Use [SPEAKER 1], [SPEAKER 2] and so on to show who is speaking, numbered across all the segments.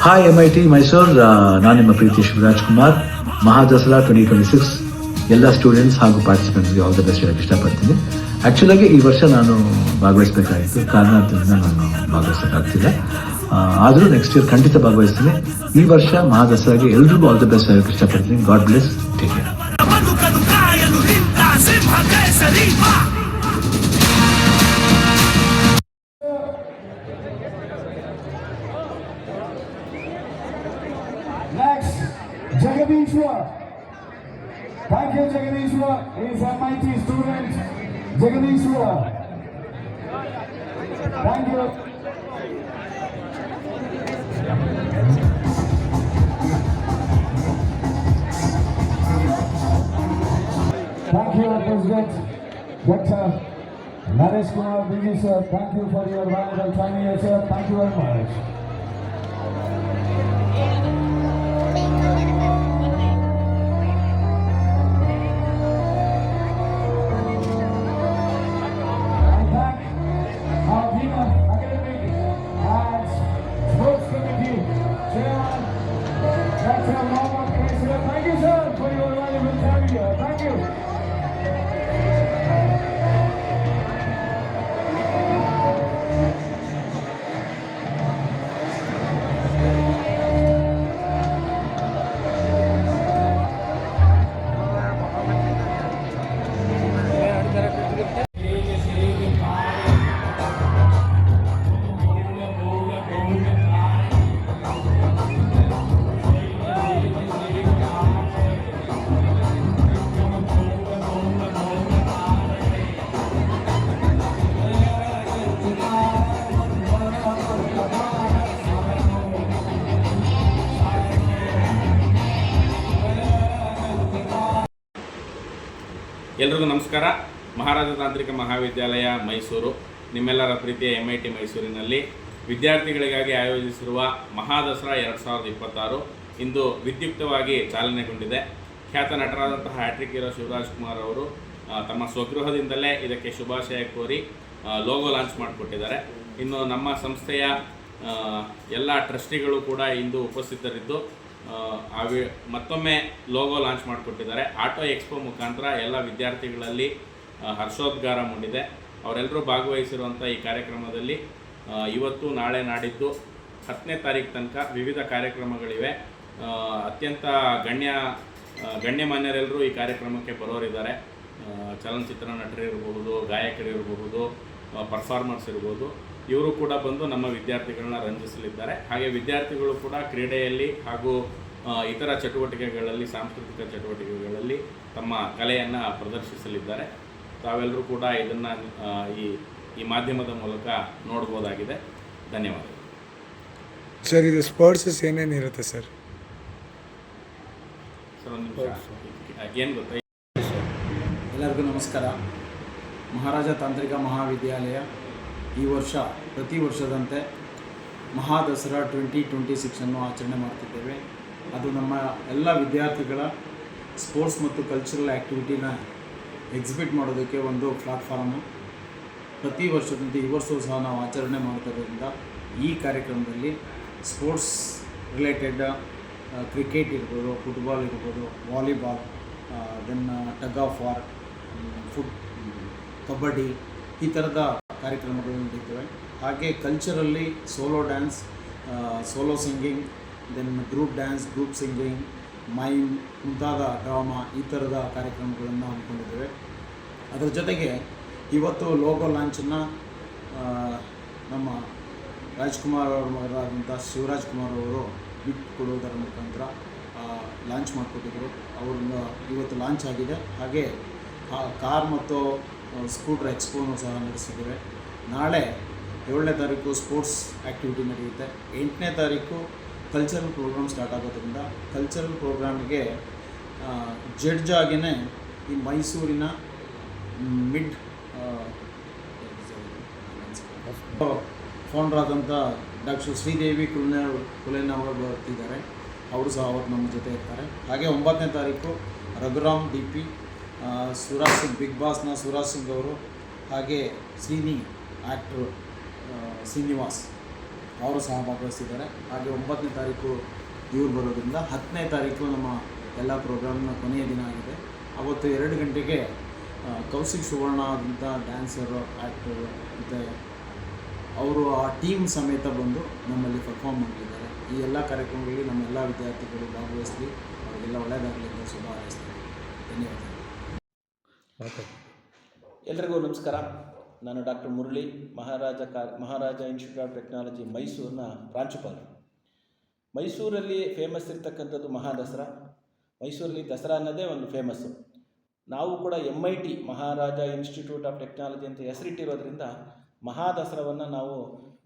[SPEAKER 1] Hi MIT Mysuru, ನಾನು ನಿಮ್ಮ ಪ್ರೀತಿ ಶಿವರಾಜ್ ಕುಮಾರ್. ಮಹಾದಸರಾ 2026 ಎಲ್ಲ ಸ್ಟೂಡೆಂಟ್ಸ್ ಹಾಗೂ ಪಾರ್ಟಿಸಿಪೆಂಟ್ಸ್ಗೆ ಆಲ್ ದ ಬೆಸ್ಟ್ ಹೇಳಕ್ಕೆ ಇಷ್ಟಪಡ್ತೀನಿ. ಆ್ಯಕ್ಚುಲಾಗಿ ಈ ವರ್ಷ ನಾನು ಭಾಗವಹಿಸಬೇಕಾಗಿತ್ತು, ಕಾರಣದಿಂದ ನಾನು ಭಾಗವಹಿಸೋಕ್ಕಾಗ್ತಿಲ್ಲ. ಆದರೂ ನೆಕ್ಸ್ಟ್ ಇಯರ್ ಖಂಡಿತ ಭಾಗವಹಿಸ್ತೀನಿ. ಈ ವರ್ಷ ಮಹಾದಸರಾಗೆ ಎಲ್ರಿಗೂ ಆಲ್ ದ ಬೆಸ್ಟ್ ಹೇಳಕ್ಕೆ ಇಷ್ಟಪಡ್ತೀನಿ. God bless, take care.
[SPEAKER 2] Next, Jagadishwar. Thank you, Jagadishwar. He is MIT student. Jagadishwar. Thank you. Thank you, President Dr. Naresh Kumar Biji, sir. Thank you for your valuable time here, sir. Thank you very much.
[SPEAKER 3] ಎಲ್ರಿಗೂ ನಮಸ್ಕಾರ. ಮಹಾರಾಜ ತಾಂತ್ರಿಕ ಮಹಾವಿದ್ಯಾಲಯ ಮೈಸೂರು, ನಿಮ್ಮೆಲ್ಲರ ಪ್ರೀತಿಯ MIT ಮೈಸೂರಿನಲ್ಲಿ ವಿದ್ಯಾರ್ಥಿಗಳಿಗಾಗಿ ಆಯೋಜಿಸಿರುವ ಮಹಾದಸರಾ 2026 ಇಂದು ವಿದ್ಯುಕ್ತವಾಗಿ ಚಾಲನೆಗೊಂಡಿದೆ. ಖ್ಯಾತ ನಟರಾದಂತಹ ಹ್ಯಾಟ್ರಿಕ್ ಹೀರೋ ಶಿವರಾಜ್ ಕುಮಾರ್ ಅವರು ತಮ್ಮ ಸ್ವಗೃಹದಿಂದಲೇ ಇದಕ್ಕೆ ಶುಭಾಶಯ ಕೋರಿ ಲೋಗೋ ಲಾಂಚ್ ಮಾಡಿಕೊಟ್ಟಿದ್ದಾರೆ. ಇನ್ನು ನಮ್ಮ ಸಂಸ್ಥೆಯ ಎಲ್ಲ ಟ್ರಸ್ಟಿಗಳು ಕೂಡ ಇಂದು ಉಪಸ್ಥಿತರಿದ್ದು ಮತ್ತೊಮ್ಮೆ ಲೋಗೋ ಲಾಂಚ್ ಮಾಡಿಕೊಟ್ಟಿದ್ದಾರೆ. ಆಟೋ ಎಕ್ಸ್ಪೋ ಮುಖಾಂತರ ಎಲ್ಲ ವಿದ್ಯಾರ್ಥಿಗಳಲ್ಲಿ ಹರ್ಷೋದ್ಗಾರ ಮೂಡಿದೆ. ಅವರೆಲ್ಲರೂ ಭಾಗವಹಿಸಿರುವಂಥ ಈ ಕಾರ್ಯಕ್ರಮದಲ್ಲಿ ಇವತ್ತು, ನಾಳೆ, ನಾಡಿದ್ದು 10ನೇ ತಾರೀಕು ತನಕ ವಿವಿಧ ಕಾರ್ಯಕ್ರಮಗಳಿವೆ. ಅತ್ಯಂತ ಗಣ್ಯಮಾನ್ಯರೆಲ್ಲರೂ ಈ ಕಾರ್ಯಕ್ರಮಕ್ಕೆ ಬರೋರಿದ್ದಾರೆ. ಚಲನಚಿತ್ರ ನಟರಿರಬಹುದು, ಗಾಯಕರಿರಬಹುದು, ಪರ್ಫಾರ್ಮರ್ಸ್ ಇರ್ಬೋದು. ಇವರು ಕೂಡ ಬಂದು ನಮ್ಮ ವಿದ್ಯಾರ್ಥಿಗಳನ್ನ ರಂಜಿಸಲಿದ್ದಾರೆ. ಹಾಗೆ ವಿದ್ಯಾರ್ಥಿಗಳು ಕೂಡ ಕ್ರೀಡೆಯಲ್ಲಿ ಹಾಗೂ ಇತರ ಚಟುವಟಿಕೆಗಳಲ್ಲಿ, ಸಾಂಸ್ಕೃತಿಕ ಚಟುವಟಿಕೆಗಳಲ್ಲಿ ತಮ್ಮ ಕಲೆಯನ್ನು ಪ್ರದರ್ಶಿಸಲಿದ್ದಾರೆ. ತಾವೆಲ್ಲರೂ ಕೂಡ ಇದನ್ನು ಈ ಮಾಧ್ಯಮದ ಮೂಲಕ ನೋಡ್ಬೋದಾಗಿದೆ. ಧನ್ಯವಾದಗಳು
[SPEAKER 4] ಸರ್. ಇದು ಸ್ಪೋರ್ಟ್ಸಸ್ ಏನೇನಿರುತ್ತೆ ಸರ್?
[SPEAKER 3] ಒಂದು ನಿಮಿಷ, ಏನು ಗೊತ್ತಾ?
[SPEAKER 5] ಎಲ್ಲರಿಗೂ ನಮಸ್ಕಾರ. ಮಹಾರಾಜ ತಾಂತ್ರಿಕ ಮಹಾವಿದ್ಯಾಲಯ ಈ ವರ್ಷ ಪ್ರತಿ ವರ್ಷದಂತೆ ಮಹಾದಸರಾ 2026 ಆಚರಣೆ ಮಾಡ್ತಿದ್ದೇವೆ. ಅದು ನಮ್ಮ ಎಲ್ಲ ವಿದ್ಯಾರ್ಥಿಗಳ ಸ್ಪೋರ್ಟ್ಸ್ ಮತ್ತು ಕಲ್ಚರಲ್ ಆ್ಯಕ್ಟಿವಿಟಿನ ಎಕ್ಸಿಬಿಟ್ ಮಾಡೋದಕ್ಕೆ ಒಂದು ಪ್ಲಾಟ್ಫಾರ್ಮು. ಪ್ರತಿ ವರ್ಷದಂತೆ ಈ ವರ್ಷವೂ ಸಹ ನಾವು ಆಚರಣೆ ಮಾಡ್ತಿರೋದ್ರಿಂದ ಈ ಕಾರ್ಯಕ್ರಮದಲ್ಲಿ ಸ್ಪೋರ್ಟ್ಸ್ ರಿಲೇಟೆಡ್ ಕ್ರಿಕೆಟ್ ಇರ್ಬೋದು, ಫುಟ್ಬಾಲ್ ಇರ್ಬೋದು, volleyball, then tug of war, kabaddi, ಈ ಥರದ ಕಾರ್ಯಕ್ರಮಗಳು ನಡೀತವೆ. ಹಾಗೆ ಕಲ್ಚರಲ್ಲಿ solo dance, solo singing, then group dance, group singing, mime ಮುಂತಾದ ಡ್ರಾಮಾ, ಈ ಥರದ ಕಾರ್ಯಕ್ರಮಗಳನ್ನು ಹಮ್ಮಿಕೊಂಡಿದ್ದೇವೆ. ಅದರ ಜೊತೆಗೆ ಇವತ್ತು ಲೋಗೋ ಲಾಂಚನ್ನು ನಮ್ಮ ರಾಜ್ಕುಮಾರ್ ಅವರ ಮಗರಾದಂಥ ಶಿವರಾಜ್ ಕುಮಾರ್ ಅವರು ಬಿಟ್ ಕೊಡುವುದರ ಮುಖಾಂತರ ಲಾಂಚ್ ಮಾಡಿಕೊಟ್ಟಿದ್ದರು. ಅವರಿಂದ ಇವತ್ತು ಲಾಂಚ್ ಆಗಿದೆ. ಹಾಗೆ ಕಾರ್ ಮತ್ತು ಸ್ಕೂಟರ್ ಎಕ್ಸ್ಪೋನು ಸಹ ನಡೆಸಿದ್ದೇವೆ. ನಾಳೆ 7ನೇ ತಾರೀಕು ಸ್ಪೋರ್ಟ್ಸ್ ಆ್ಯಕ್ಟಿವಿಟಿ ನಡೆಯುತ್ತೆ. 8ನೇ ತಾರೀಕು ಕಲ್ಚರಲ್ ಪ್ರೋಗ್ರಾಮ್ ಸ್ಟಾರ್ಟ್ ಆಗೋದ್ರಿಂದ ಕಲ್ಚರಲ್ ಪ್ರೋಗ್ರಾಮಿಗೆ ಜಡ್ಜ್ ಆಗಿಯೇ ಈ ಮೈಸೂರಿನ ಮಿಡ್ ಫೌಂಡರ್ ಆದಂಥ ಡಾಕ್ಟರ್ ಶ್ರೀದೇವಿ ಕುಲೇನ್ ಅವರು ಬರ್ತಿದ್ದಾರೆ. ಅವರು ಸಹ ಅವತ್ತು ನಮ್ಮ ಜೊತೆ ಇರ್ತಾರೆ. ಹಾಗೆ 9ನೇ ತಾರೀಕು ರಘುರಾಮ್ DP, ಸುರಾಜ್ ಸಿಂಗ್, ಬಿಗ್ ಬಾಸ್ನ ಸುರಾಜ್ ಸಿಂಗ್ ಅವರು, ಹಾಗೆ ಸೀನಿ ಆ್ಯಕ್ಟ್ರು ಶ್ರೀನಿವಾಸ್, ಅವರು ಸಹ ಭಾಗವಹಿಸಿದ್ದಾರೆ. ಹಾಗೆ 9ನೇ ತಾರೀಕು ಇವ್ರು ಬರೋದ್ರಿಂದ 10ನೇ ತಾರೀಕು ನಮ್ಮ ಎಲ್ಲ ಪ್ರೋಗ್ರಾಮ್ನ ಕೊನೆಯ ದಿನ ಆಗಿದೆ. ಅವತ್ತು 2 ಗಂಟೆಗೆ ಕೌಶಿಕ್ ಸುವರ್ಣ ಆದಂಥ ಡ್ಯಾನ್ಸರು, ಆ್ಯಕ್ಟರು ಮತ್ತು ಅವರು ಆ ಟೀಮ್ ಸಮೇತ ಬಂದು ನಮ್ಮಲ್ಲಿ ಪರ್ಫಾರ್ಮ್ ಮಾಡಲಿದ್ದಾರೆ. ಈ ಎಲ್ಲ ಕಾರ್ಯಕ್ರಮಗಳಲ್ಲಿ ನಮ್ಮ ಎಲ್ಲ ವಿದ್ಯಾರ್ಥಿಗಳು ಭಾಗವಹಿಸಲಿ, ಅವರಿಗೆಲ್ಲ ಒಳ್ಳೆಯದಾಗಲಿ ಅಂತ ಶುಭ ಹಾರೈಸ್ತೀನಿ. ಧನ್ಯವಾದಗಳು.
[SPEAKER 6] ಎಲ್ರಿಗೂ ನಮಸ್ಕಾರ. ನಾನು doctor Murali, Maharaja institute of technology ಮೈಸೂರಿನ ಪ್ರಾಂಶುಪಾಲರು. ಮೈಸೂರಲ್ಲಿ ಫೇಮಸ್ ಇರ್ತಕ್ಕಂಥದ್ದು ಮಹಾದಸರಾ. ಮೈಸೂರಲ್ಲಿ ದಸರಾ ಅನ್ನೋದೇ ಒಂದು ಫೇಮಸ್ಸು. ನಾವು ಕೂಡ MIT Maharaja institute of technology ಅಂತ ಹೆಸರಿಟ್ಟಿರೋದ್ರಿಂದ ಮಹಾದಸರಾವನ್ನು ನಾವು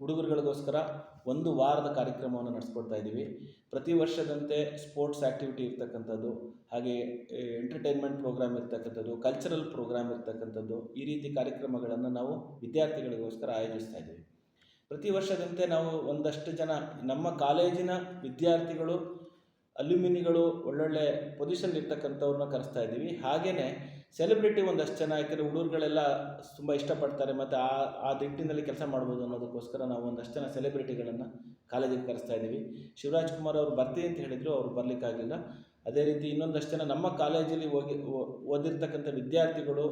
[SPEAKER 6] ಹುಡುಗರುಗಳಿಗೋಸ್ಕರ 1 ವಾರದ ಕಾರ್ಯಕ್ರಮವನ್ನು ನಡೆಸ್ಕೊಡ್ತಾ ಇದ್ದೀವಿ. ಪ್ರತಿ ವರ್ಷದಂತೆ ಸ್ಪೋರ್ಟ್ಸ್ ಆ್ಯಕ್ಟಿವಿಟಿ ಇರ್ತಕ್ಕಂಥದ್ದು, ಹಾಗೆ ಎಂಟರ್ಟೈನ್ಮೆಂಟ್ ಪ್ರೋಗ್ರಾಮ್ ಇರ್ತಕ್ಕಂಥದ್ದು, ಕಲ್ಚರಲ್ ಪ್ರೋಗ್ರಾಮ್ ಇರ್ತಕ್ಕಂಥದ್ದು, ಈ ರೀತಿ ಕಾರ್ಯಕ್ರಮಗಳನ್ನು ನಾವು ವಿದ್ಯಾರ್ಥಿಗಳಿಗೋಸ್ಕರ ಆಯೋಜಿಸ್ತಾ ಇದ್ದೀವಿ. ಪ್ರತಿ ವರ್ಷದಂತೆ ನಾವು ಒಂದಷ್ಟು ಜನ ನಮ್ಮ ಕಾಲೇಜಿನ ವಿದ್ಯಾರ್ಥಿಗಳು, ಅಲ್ಯುಮಿನಿಗಳು, ಒಳ್ಳೊಳ್ಳೆ ಪೊಸಿಷನ್ ಇರ್ತಕ್ಕಂಥವ್ರನ್ನ ಕರೆಸ್ತಾ ಇದ್ದೀವಿ. ಹಾಗೆಯೇ ಸೆಲೆಬ್ರಿಟಿ ಒಂದಷ್ಟು ಜನ, ಯಾಕೆಂದರೆ ಹುಡುಗರುಗಳೆಲ್ಲ ತುಂಬ ಇಷ್ಟಪಡ್ತಾರೆ ಮತ್ತು ಆ ದಿಟ್ಟಿನಲ್ಲಿ ಕೆಲಸ ಮಾಡ್ಬೋದು ಅನ್ನೋದಕ್ಕೋಸ್ಕರ ನಾವು ಒಂದಷ್ಟು ಜನ ಸೆಲೆಬ್ರಿಟಿಗಳನ್ನು ಕಾಲೇಜಿಗೆ ಕರೆಸ್ತಾ ಇದ್ದೀವಿ. ಶಿವರಾಜ್ ಕುಮಾರ್ ಅವರು ಬರ್ತೀವಿ ಅಂತ ಹೇಳಿದರು, ಅವರು ಬರಲಿಕ್ಕಾಗಿಲ್ಲ. ಅದೇ ರೀತಿ ಇನ್ನೊಂದಷ್ಟು ಜನ ನಮ್ಮ ಕಾಲೇಜಲ್ಲಿ ಓದಿರ್ತಕ್ಕಂಥ ವಿದ್ಯಾರ್ಥಿಗಳು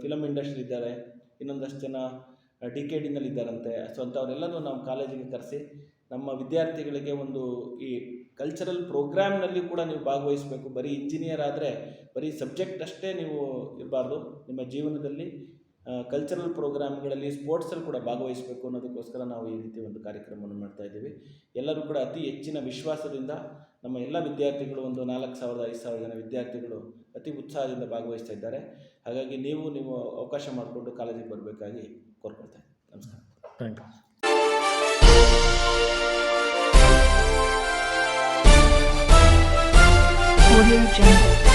[SPEAKER 6] ಫಿಲಮ್ ಇಂಡಸ್ಟ್ರಿ ಇದ್ದಾರೆ, ಇನ್ನೊಂದಷ್ಟು ಜನ DKDನಲ್ಲಿದ್ದಾರಂತೆ. ಸೊ ಅಂಥವರೆಲ್ಲರೂ ನಾವು ಕಾಲೇಜಿಗೆ ಕರೆಸಿ ನಮ್ಮ ವಿದ್ಯಾರ್ಥಿಗಳಿಗೆ ಒಂದು ಈ ಕಲ್ಚರಲ್ ಪ್ರೋಗ್ರಾಮ್ನಲ್ಲಿ ಕೂಡ ನೀವು ಭಾಗವಹಿಸಬೇಕು. ಬರೀ ಇಂಜಿನಿಯರ್ ಆದರೆ ಬರೀ ಸಬ್ಜೆಕ್ಟ್ ಅಷ್ಟೇ ನೀವು ಇರಬಾರ್ದು, ನಿಮ್ಮ ಜೀವನದಲ್ಲಿ ಕಲ್ಚರಲ್ ಪ್ರೋಗ್ರಾಮ್ಗಳಲ್ಲಿ, ಸ್ಪೋರ್ಟ್ಸಲ್ಲಿ ಕೂಡ ಭಾಗವಹಿಸಬೇಕು ಅನ್ನೋದಕ್ಕೋಸ್ಕರ ನಾವು ಈ ರೀತಿ ಒಂದು ಕಾರ್ಯಕ್ರಮವನ್ನು ಮಾಡ್ತಾಯಿದ್ದೀವಿ. ಎಲ್ಲರೂ ಕೂಡ ಅತಿ ಹೆಚ್ಚಿನ ವಿಶ್ವಾಸದಿಂದ ನಮ್ಮ ಎಲ್ಲ ವಿದ್ಯಾರ್ಥಿಗಳು, ಒಂದು 4,000-5,000 ಜನ ವಿದ್ಯಾರ್ಥಿಗಳು ಅತಿ ಉತ್ಸಾಹದಿಂದ ಭಾಗವಹಿಸ್ತಾ ಇದ್ದಾರೆ. ಹಾಗಾಗಿ ನೀವು ಅವಕಾಶ ಮಾಡಿಕೊಂಡು ಕಾಲೇಜಿಗೆ ಬರಬೇಕಾಗಿ ಕೋರ್ಕೊಳ್ತಾ ಇದ್ದೀನಿ. ನಮಸ್ಕಾರ.
[SPEAKER 1] Thank you.
[SPEAKER 7] Audio Jungle.